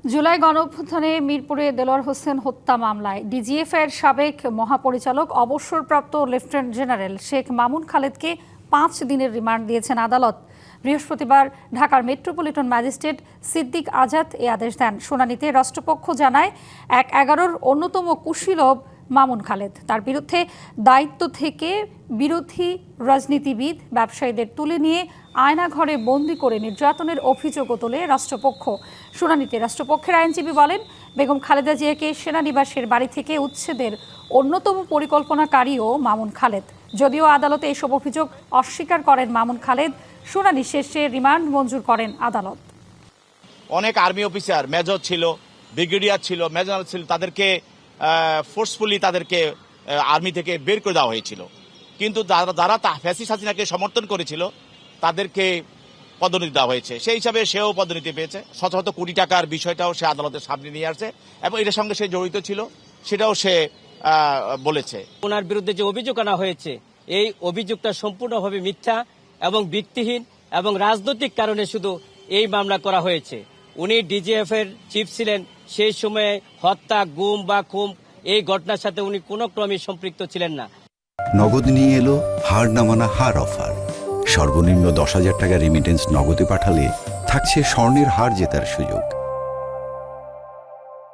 জুলাই গণঅভ্যুত্থানে মিরপুরে দেলোয়ার হোসেন হত্যা মামলায় ডিজিএফ এর সাবেক মহাপরিচালক অবসরপ্রাপ্ত লেফটেন্যান্ট জেনারেল শেখ মামুন খালেদকে 5 দিনের রিমান্ড দিয়েছেন আদালত। বৃহস্পতিবার ঢাকার মেট্রোপলিটন ম্যাজিস্ট্রেট সিদ্দিক আজাদ এ আদেশ দেন। শুনানিতে রাষ্ট্রপক্ষ জানায় ১/11-র অন্যতম কুশীলব মামুন খালেদ, তার বিরুদ্ধে দায়িত্ব থেকে বিরোধী রাজনীতিবিদ ব্যবসায়ীদের তুলে নিয়ে আয়নাঘরে বন্দি করে নির্যাতনের অভিযোগও তোলে রাষ্ট্রপক্ষ। শুনানিতে রাষ্ট্রপক্ষের আইনজীবী বলেন, বেগম খালেদা জিয়াকে সেনানিবাসের বাড়ি থেকে উচ্ছেদের অন্যতম পরিকল্পনাকারীও মামুন খালেদ। যদিও আদালতে এসব অভিযোগ অস্বীকার করেন মামুন খালেদ, শুনানি শেষে রিমান্ড মঞ্জুর করেন আদালত। অনেক আর্মি অফিসার, মেজর ছিল, ব্রিগেডিয়ার ছিল, মেজর ছিল, তাদেরকে ফোর্সফুলি তাদেরকে আর্মি থেকে বের করে দেওয়া হয়েছিল। কিন্তু যারা ফ্যাসিস্ট হাসিনাকে সমর্থন করেছিল তাদেরকে পদোন্নতি দেওয়া হয়েছে। সেই হিসাবে সেও পদোন্নতি পেয়েছে। শত শত কোটি টাকার বিষয়টাও সে আদালতের সামনে নিয়ে আসছে এবং এটার সঙ্গে সে জড়িত ছিল সেটাও সে বলেছে। ওনার বিরুদ্ধে যে অভিযোগ আনা হয়েছে, এই অভিযোগটা সম্পূর্ণভাবে মিথ্যা এবং ভিত্তিহীন এবং রাজনৈতিক কারণে শুধু এই মামলা করা হয়েছে। উনি ডিজিএফ এর চিফ ছিলেন, সেই সময়ে হত্যা, গুম বা খুন এই ঘটনার সাথে উনি কোনো ক্রমে সম্পৃক্ত ছিলেন না। নগদ নিয়ে এলো হার না মানা হার অফার। সর্বনিম্ন 10,000 টাকা রেমিটেন্স নগদে পাঠালে থাকছে স্বর্ণের হার জেতার সুযোগ।